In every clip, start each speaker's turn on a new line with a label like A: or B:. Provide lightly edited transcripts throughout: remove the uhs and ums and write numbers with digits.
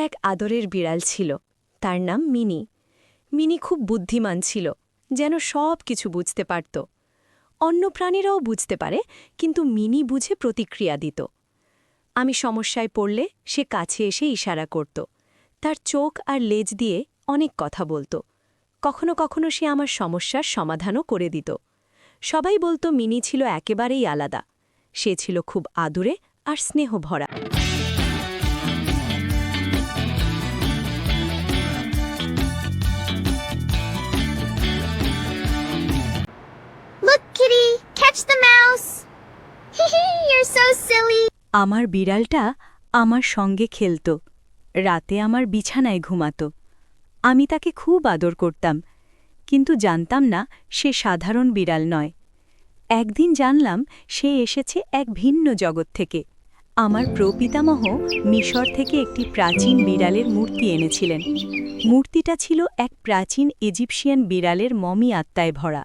A: এক আদরের বিড়াল ছিল, তার নাম মিনি। মিনি খুব বুদ্ধিমান ছিল, যেন সব কিছু বুঝতে পারত। অন্য প্রাণীরাও বুঝতে পারে, কিন্তু মিনি বুঝে প্রতিক্রিয়া দিত। আমি সমস্যায় পড়লে সে কাছে এসে ইশারা করত। তার চোখ আর লেজ দিয়ে অনেক কথা বলত। কখনো কখনো সে আমার সমস্যার সমাধানও করে দিত। সবাই বলতো মিনি ছিল একেবারেই আলাদা। সে ছিল খুব আদুরে আর স্নেহ ভরা।
B: Look, Kitty! Catch the mouse! You're so silly!
A: আমার বিড়ালটা আমার সঙ্গে খেলত, রাতে আমার বিছানায় ঘুমাত। আমি তাকে খুব আদর করতাম, কিন্তু জানতাম না সে সাধারণ বিড়াল নয়। একদিন জানলাম সে এসেছে এক ভিন্ন জগৎ থেকে। আমার প্রপিতামহ মিশর থেকে একটি প্রাচীন বিড়ালের মূর্তি এনেছিলেন। মূর্তিটা ছিল এক প্রাচীন ইজিপশিয়ান বিড়ালের মমি আত্মায় ভরা।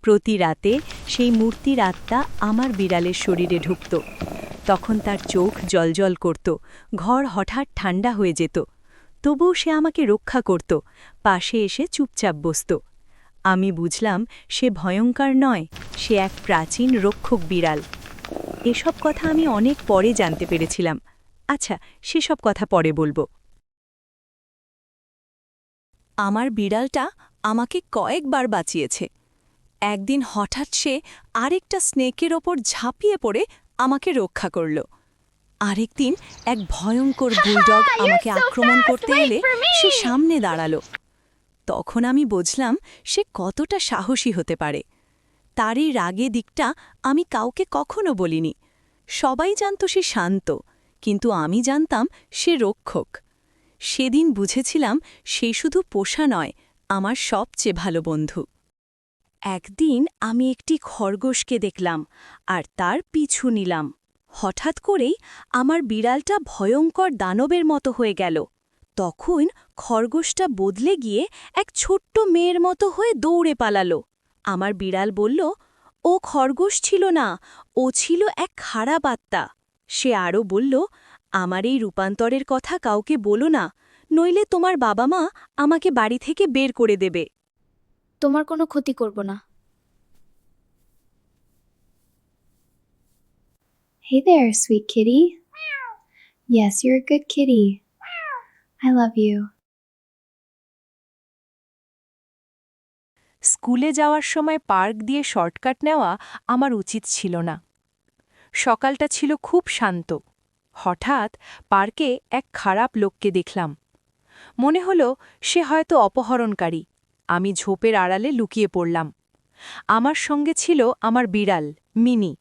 A: প্রতি রাতে সেই মূর্তির আত্মা আমার বিড়ালের শরীরে ঢুকত। তখন তার চোখ জ্বলজ্বল করত, ঘর হঠাৎ ঠান্ডা হয়ে যেত। তবুও সে আমাকে রক্ষা করত, পাশে এসে চুপচাপ বসত। আমি বুঝলাম সে ভয়ঙ্কর নয়, সে এক প্রাচীন রক্ষক বিড়াল। এসব কথা আমি অনেক পরে জানতে পেরেছিলাম। আচ্ছা, সেসব কথা পরে বলবো। আমার বিড়ালটা আমাকে কয়েকবার বাঁচিয়েছে। একদিন হঠাৎ সে আরেকটা স্নেকের ওপর ঝাঁপিয়ে পড়ে আমাকে রক্ষা করল। আরেকদিন এক ভয়ঙ্কর বুলডগ আমাকে আক্রমণ করতে এলে সে সামনে দাঁড়ালো। তখন আমি বুঝলাম সে কতটা সাহসী হতে পারে। তারই রাগে দিকটা আমি কাউকে কখনো বলিনি। সবাই জানত সে শান্ত, কিন্তু আমি জানতাম সে রক্ষক। সেদিন বুঝেছিলাম সে শুধু পোষা নয়, আমার সবচেয়ে ভালো বন্ধু। একদিন আমি একটি খরগোশকে দেখলাম আর তার পিছু নিলাম। হঠাৎ করেই আমার বিড়ালটা ভয়ঙ্কর দানবের মতো হয়ে গেল। তখন খরগোশটা বদলে গিয়ে এক ছোট্ট মেয়ের মতো হয়ে দৌড়ে পালালো। আমার বিড়াল বলল, ও খরগোশ ছিল না, ও ছিল এক খারাপ আত্মা। সে আরও বলল, আমার এই রূপান্তরের কথা কাউকে বলো না, নইলে তোমার বাবা মা আমাকে বাড়ি থেকে বের করে দেবে।
B: তোমার কোনো ক্ষতি করব না। Hey there, sweet kitty. Yes, you're a good kitty. I love you.
A: স্কুলে যাওয়ার সময় পার্ক দিয়ে শর্টকাট নেওয়া আমার উচিত ছিল না। সকালটা ছিল খুব শান্ত। হঠাৎ পার্কে এক খারাপ লোককে দেখলাম। মনে হলো সে হয়তো অপহরণকারী। আমি ঝোপের আড়ালে লুকিয়ে পড়লাম। আমার সঙ্গে ছিল আমার বিড়াল মিনি।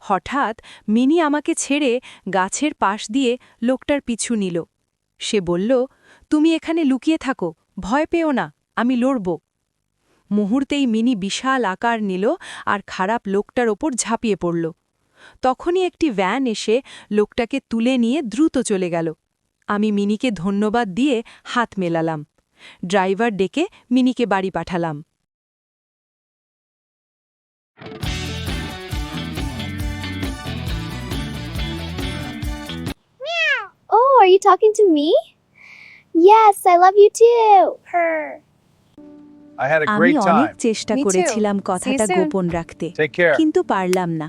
A: হঠাৎ মিনি আমাকে ছেড়ে গাছের পাশ দিয়ে লোকটার পিছু নিল। সে বলল, তুমি এখানে লুকিয়ে থাকো, ভয় পেও না, আমি লড়ব। মুহূর্তেই মিনি বিশাল আকার নিল আর খারাপ লোকটার ওপর ঝাঁপিয়ে পড়ল। তখনই একটি ভ্যান এসে লোকটাকে তুলে নিয়ে দ্রুত চলে গেল। আমি মিনিকে ধন্যবাদ দিয়ে হাত মেলালাম। ড্রাইভার ডেকে মিনিকে বাড়ি পাঠালাম।
B: Oh, are you talking to me? Yes, I love you too. Purr.
C: I had a
A: আমি
C: great
A: অনেক
C: time.
A: চেষ্টা
B: Me too.
A: করেছিলাম
B: See you
A: কথাটা
B: soon.
A: গোপন রাখতে,
C: Take care.
A: কিন্তু পারলাম না।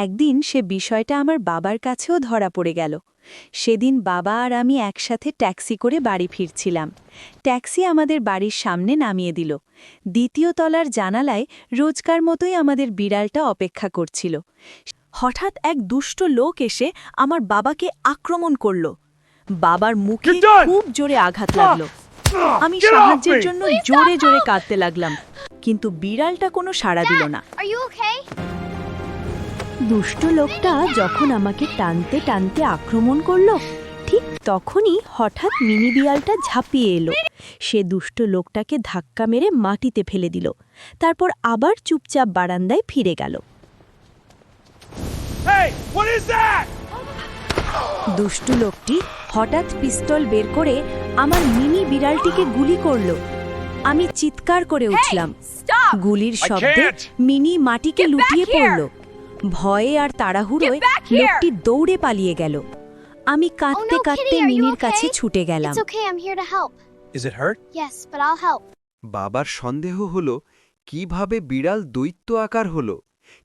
A: একদিন সে বিষয়টা আমার বাবার কাছেও ধরা পড়ে গেল। সেদিন বাবা আর আমি একসাথে ট্যাক্সি করে বাড়ি ফিরছিলাম। ট্যাক্সি আমাদের বাড়ির সামনে নামিয়ে দিল। দ্বিতীয় তলার জানালায় রোজকার মতোই আমাদের বিড়ালটা অপেক্ষা করছিল। হঠাৎ এক দুষ্ট লোক এসে আমার বাবাকে আক্রমণ করল। বাবার মুখে
C: You're done!
A: খুব জোরে আঘাত লাগল। আমি
C: Get off
A: সাহায্যের
C: me!
A: জন্য জোরে জোরে কাঁদতে লাগলাম, কিন্তু বিড়ালটা কোনো সাড়া দিল না।
B: Are you okay?
A: দুষ্ট লোকটা যখন আমাকে টানতে টানতে আক্রমণ করল, ঠিক তখনই হঠাৎ মিনি বিড়ালটা ঝাঁপিয়ে এলো। সে দুষ্ট লোকটাকে ধাক্কা মেরে মাটিতে ফেলে দিল, তারপর আবার চুপচাপ বারান্দায় ফিরে গেল।
C: Hey, what is that?
A: দুষ্ট লোকটি হঠাৎ পিস্তল বের করে আমার মিনি বিড়ালটিকে গুলি করল। আমি চিৎকার করে উঠলাম।
B: Stop!
A: গুলির
C: I
A: শব্দে
C: can't!
A: মিনি মাটিকে
B: Get
A: লুটিয়ে
B: back here!
A: পড়ল। ভয়ে আর তাড়াহুড়োয়
B: Get back here!
A: লোকটি দৌড়ে পালিয়ে গেল। আমি
D: Oh
A: কাঁদতে
D: no,
A: কাঁদতে
D: Kitty, are you
A: মিনির কাছে
D: okay?
A: ছুটে গেলাম।
D: It's okay, I'm here to help.
C: Is it hurt?
D: Yes, but I'll help.
E: বাবার সন্দেহ হল কিভাবে বিড়াল দৈত্য আকার হল,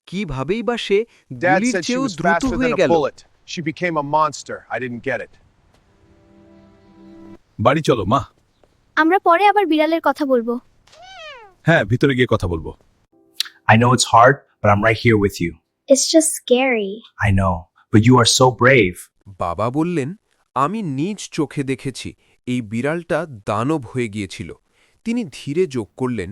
E: কিভাবেই বা সে
C: Dad
E: গুলির
C: said she
E: চেয়েও
C: was
E: দ্রুত
C: faster
E: হয়ে
C: than a
E: গেল।
C: bullet. She became a monster. I didn't get it. বাড়ি চলো মা।
D: আমরা পরে আবার বিড়ালের কথা বলবো।
C: হ্যাঁ, ভিতরে গিয়ে কথা বলবো।
F: I know it's hard, but I'm right here with you.
D: It's just scary.
F: I know, but you are so brave.
E: বাবা বললেন, আমি নিজ চোখে দেখেছি এই বিড়ালটা দানব হয়ে গিয়েছিল। তিনি ধীরে যোগ করলেন,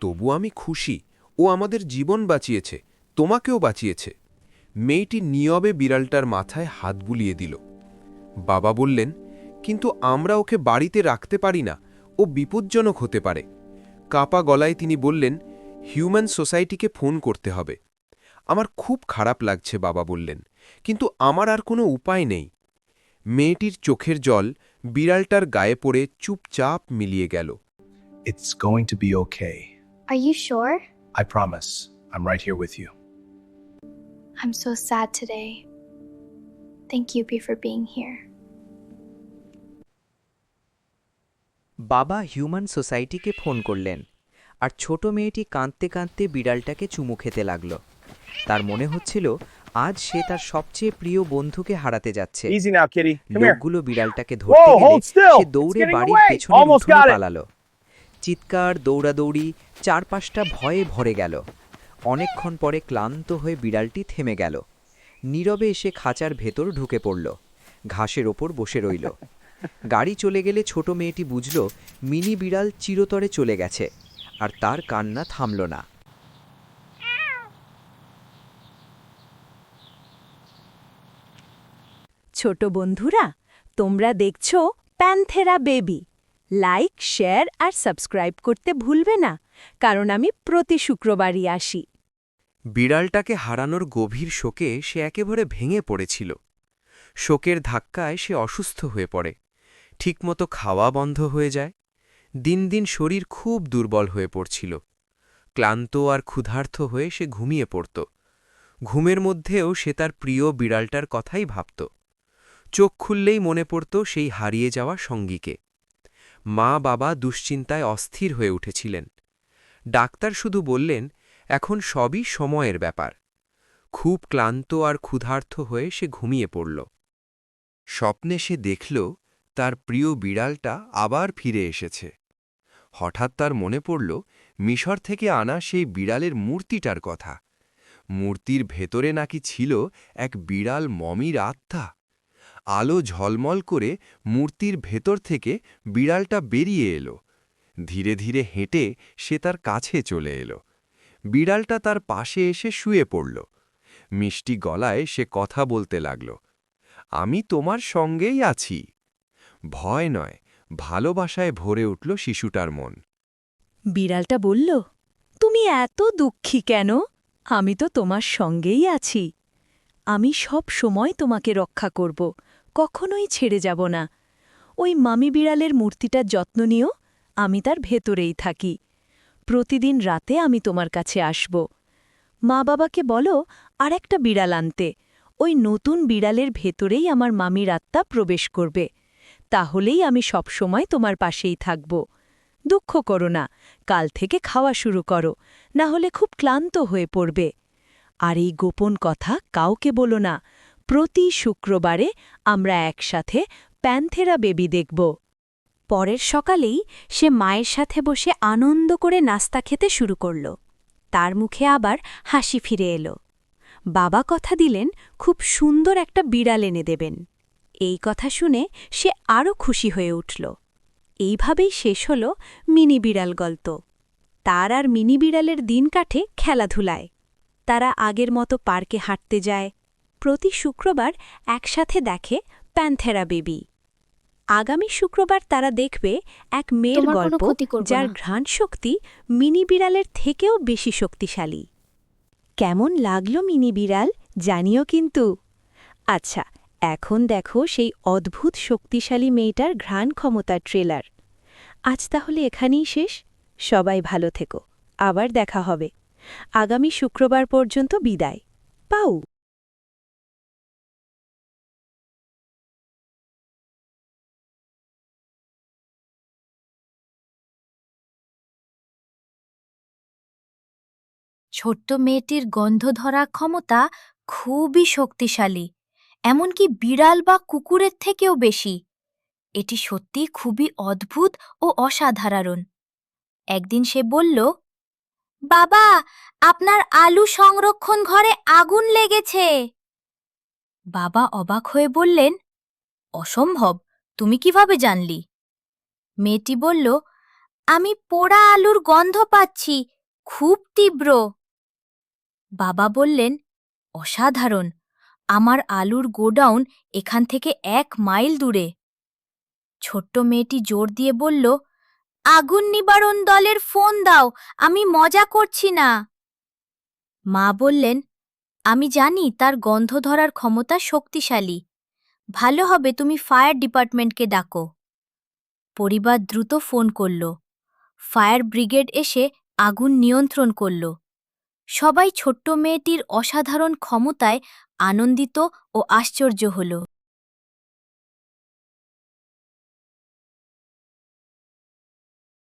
E: তবু আমি খুশি, ও আমাদের জীবন বাঁচিয়েছে, তোমাকেও বাঁচিয়েছে। মেয়েটি নীরবে বিড়ালটার মাথায় হাত বুলিয়ে দিল। বাবা বললেন, কিন্তু আমরা ওকে বাড়িতে রাখতে পারি না, ও বিপজ্জনক হতে পারে। কাপা গলায় তিনি বললেন, হিউম্যান সোসাইটিকে ফোন করতে হবে। আমার খুব খারাপ লাগছে, বাবা বললেন, কিন্তু আমার আর কোনো উপায় নেই। মেয়েটির চোখের জল বিড়ালটার গায়ে পড়ে চুপচাপ মিলিয়ে গেল।
F: It's going to be okay.
D: Are you sure?
F: I promise. I'm right here with you.
B: I'm so sad today. Thank you, B, for being here.
G: বাবা হিউম্যান সোসাইটিকে ফোন করলেন, আর ছোট মেয়েটি কাঁদতে কাঁদতে বিড়ালটাকে চুমু খেতে লাগল। তার মনে হচ্ছিল আজ সে তার সবচেয়ে প্রিয় বন্ধুকে হারাতে যাচ্ছে।
C: Easy now, kitty. Come here.
G: লোকগুলো বিড়ালটাকে ধরতে
C: Whoa,
G: গেলে
C: hold still.
G: সে
C: It's
G: দৌড়ে
C: getting
G: বাড়ির
C: away.
G: পেছনের
C: Almost
G: উঠোনে
C: got it.
G: পালালো। চিৎকার, দৌড়াদৌড়ি, চারপাশটা ভয়ে ভরে গেল। অনেকক্ষণ পরে ক্লান্ত হয়ে বিড়ালটি থেমে গেল। নীরবে এসে খাঁচার ভেতর ঢুকে পড়ল, ঘাসের ওপর বসে রইল। গাড়ি চলে গেলে ছোট মেয়েটি বুঝল মিনি বিড়াল চিরতরে চলে গেছে, আর তার কান্না থামল না।
A: ছোট বন্ধুরা, তোমরা দেখছো প্যান্থেরা বেবি। লাইক, শেয়ার আর সাবস্ক্রাইব করতে ভুলবে না, কারণ আমি প্রতি শুক্রবারই আসি।
E: বিড়ালটাকে হারানোর গভীর শোকে সে একেবারে ভেঙে পড়েছিল। শোকের ধাক্কায় সে অসুস্থ হয়ে পড়ে, ঠিকমতো খাওয়া বন্ধ হয়ে যায়। দিন দিন শরীর খুব দুর্বল হয়ে পড়ছিল। ক্লান্ত আর ক্ষুধার্ত হয়ে সে ঘুমিয়ে পড়ত। ঘুমের মধ্যেও সে তার প্রিয় বিড়ালটার কথাই ভাবত। চোখ খুললেই মনে পড়ত সেই হারিয়ে যাওয়া সঙ্গীকে। মা বাবা দুশ্চিন্তায় অস্থির হয়ে উঠেছিলেন। ডাক্তার শুধু বললেন, এখন সবই সময়ের ব্যাপার। খুব ক্লান্ত আর ক্ষুধার্ত হয়ে সে ঘুমিয়ে পড়ল। স্বপ্নে সে দেখল তার প্রিয় বিড়ালটা আবার ফিরে এসেছে। হঠাৎ তার মনে পড়ল মিশর থেকে আনা সেই বিড়ালের মূর্তিটার কথা। মূর্তির ভেতরে নাকি ছিল এক বিড়াল মমির আত্মা। আলো ঝলমল করে মূর্তির ভেতর থেকে বিড়ালটা বেরিয়ে এলো। ধীরে ধীরে হেঁটে সে তার কাছে চলে এলো। বিড়ালটা তার পাশে এসে শুয়ে পড়ল। মিষ্টি গলায় সে কথা বলতে লাগল, আমি তোমার সঙ্গেই আছি। ভয় নয়, ভালোবাসায় ভরে উঠল শিশুটার মন।
A: বিড়ালটা বলল, তুমি এত দুঃখী কেন? আমি তো তোমার সঙ্গেই আছি। আমি সব সময় তোমাকে রক্ষা করব, কখনোই ছেড়ে যাব না। ওই মামি বিড়ালের মূর্তিটার যত্ন নিও, আমি তার ভেতরেই থাকি। প্রতিদিন রাতে আমি তোমার কাছে আসব। মা বাবাকে বলো আর একটা বিড়াল আনতে। ওই নতুন বিড়ালের ভেতরেই আমার মামির আত্মা প্রবেশ করবে। তাহলেই আমি সব সময় তোমার পাশেই থাকব। দুঃখ করো না, কাল থেকে খাওয়া শুরু করো, না হলে খুব ক্লান্ত হয়ে পড়বে। আর এই গোপন কথা কাউকে বলো না। প্রতি শুক্রবারে আমরা একসাথে প্যান্থেরা বেবি দেখব। পরের সকালেই সে মায়ের সাথে বসে আনন্দ করে নাস্তা খেতে শুরু করল। তার মুখে আবার হাসি ফিরে এলো। বাবা কথা দিলেন খুব সুন্দর একটা বিড়াল এনে দেবেন। এই কথা শুনে সে আরও খুশি হয়ে উঠল। এইভাবেই শেষ হল মিনি বিড়াল গল্প। তার আর মিনি বিড়ালের দিন কাটে খেলাধুলায়। তারা আগের মতো পার্কে হাঁটতে যায়। প্রতি শুক্রবার একসাথে দেখে প্যান্থেরা বেবি। আগামী শুক্রবার তারা দেখবে এক মেয়ের
D: তোমার কোনো
A: গল্প,
D: ক্ষতি করব
A: যার
D: না।
A: ঘ্রাণ শক্তি মিনি বিড়ালের থেকেও বেশি শক্তিশালী। কেমন লাগলো মিনি বিড়াল জানিও কিন্তু। আচ্ছা, এখন দেখো সেই অদ্ভুত শক্তিশালী মেয়েটার ঘ্রাণ ক্ষমতার ট্রেলার। আজ তাহলে এখানেই শেষ। সবাই ভালো থেকো, আবার দেখা হবে। আগামী শুক্রবার পর্যন্ত বিদায়। পাউ।
H: ছোট্ট মেয়েটির গন্ধ ধরা ক্ষমতা খুবই শক্তিশালী, এমনকি বিড়াল বা কুকুরের থেকেও বেশি। এটি সত্যি খুবই অদ্ভুত ও অসাধারণ। একদিন সে বলল, বাবা, আপনার আলু সংরক্ষণ ঘরে আগুন লেগেছে। বাবা অবাক হয়ে বললেন, অসম্ভব, তুমি কিভাবে জানলি? মেয়েটি বলল, আমি পোড়া আলুর গন্ধ পাচ্ছি, খুব তীব্র। বাবা বললেন, অসাধারণ, আমার আলুর গোডাউন এখান থেকে 1 মাইল দূরে। ছোট্ট মেয়েটি জোর দিয়ে বলল, আগুন নিবারণ দলের ফোন দাও, আমি মজা করছি না। মা বললেন, আমি জানি তার গন্ধ ধরার ক্ষমতা শক্তিশালী, ভালো হবে তুমি ফায়ার ডিপার্টমেন্টকে ডাকো। পরিবার দ্রুত ফোন করল। ফায়ার ব্রিগেড এসে আগুন নিয়ন্ত্রণ করল। সবাই ছোট্ট মেয়েটির অসাধারণ ক্ষমতায় আনন্দিত ও আশ্চর্য হল।